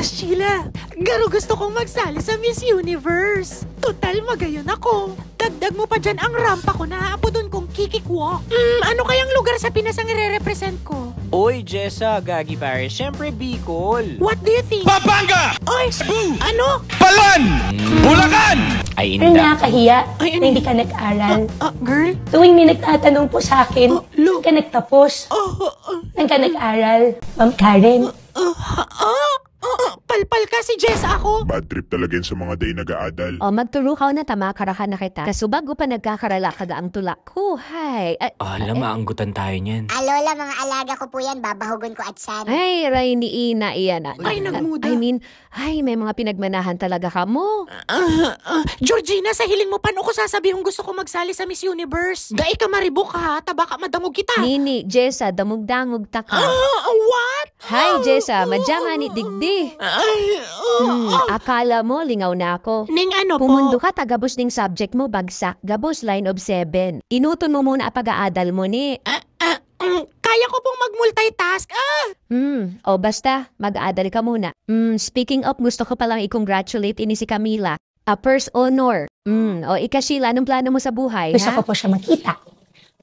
Sheila, garo gusto kong magsali sa Miss Universe. Total, magayon ako. Dagdag mo pa dyan ang rampa ko na aapo doon kong kikikwalk. Ano kayang lugar sa Pinas ang i-represent ko? Oy, Jessa, Gagi Paris, syempre Bicol. What do you think? Pampanga! Oy, Cebu! ano? Balan! Bulacan! Ay, Pero inda. nakakahiya Ay, na hindi ka nag-aral. Girl? Tuwing may nagtatanong po sa akin, Lo. saan ka nagtapos? Saan ka nag-aral? Ma'am Karen, Palpal ka si Jess ako. Bad trip talaga yun sa mga day nag-aadal. O magturukaw na tama karahan na kita. Kasubag ko pa nagkakarala kada ang tulak ko. Hay. Alam, maanggutan tayo niyan. Lola, mga alaga ko po yan. Babahugon ko at san. Ay, ray ni Ina iyan. Ay, nagmuda. May mga pinagmanahan talaga ka mo. Georgina, sa hiling mo paano ko sasabihin gusto ko magsali sa Miss Universe? Gai ka maribok ha, tabaka madangog kita. Nini, Jessa, damog-dangog ta ka. What? Hi, Jessa, madyaman ni digdi. Akala mo, lingaw na ako. Ning ano po? Pumundo ka, tagabos ning subject mo, bagsak, gabos line of 7. Inuton mo muna ang pag-aadal mo ni. Kaya ko pong mag-multitask. O basta, mag-aadal ka muna. Speaking of, gusto ko palang i-congratulate ini si Camila. A first honor. O Sheila, anong plano mo sa buhay, gusto ha? ko po siya makita.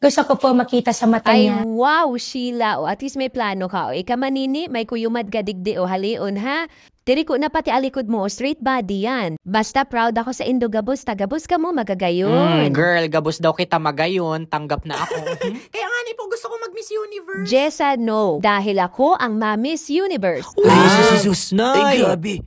Gusto ko po makita sa mata Ay, niya. wow, Sheila. O, at least may plano ka. O, manini, may kuyumad gadigdi o halion, ha? Tiri ko na pati alikod mo, straight body yan. Basta proud ako sa Indogabos, tagabos ka mo, magagayon. Girl, gabos daw kita magayon. Tanggap na ako. Kaya nga ni po gusto ko mag-Miss Universe. Jessa, no. Dahil ako ang Ma-Miss Universe. Ay, sus. Nay! Ay, grabe.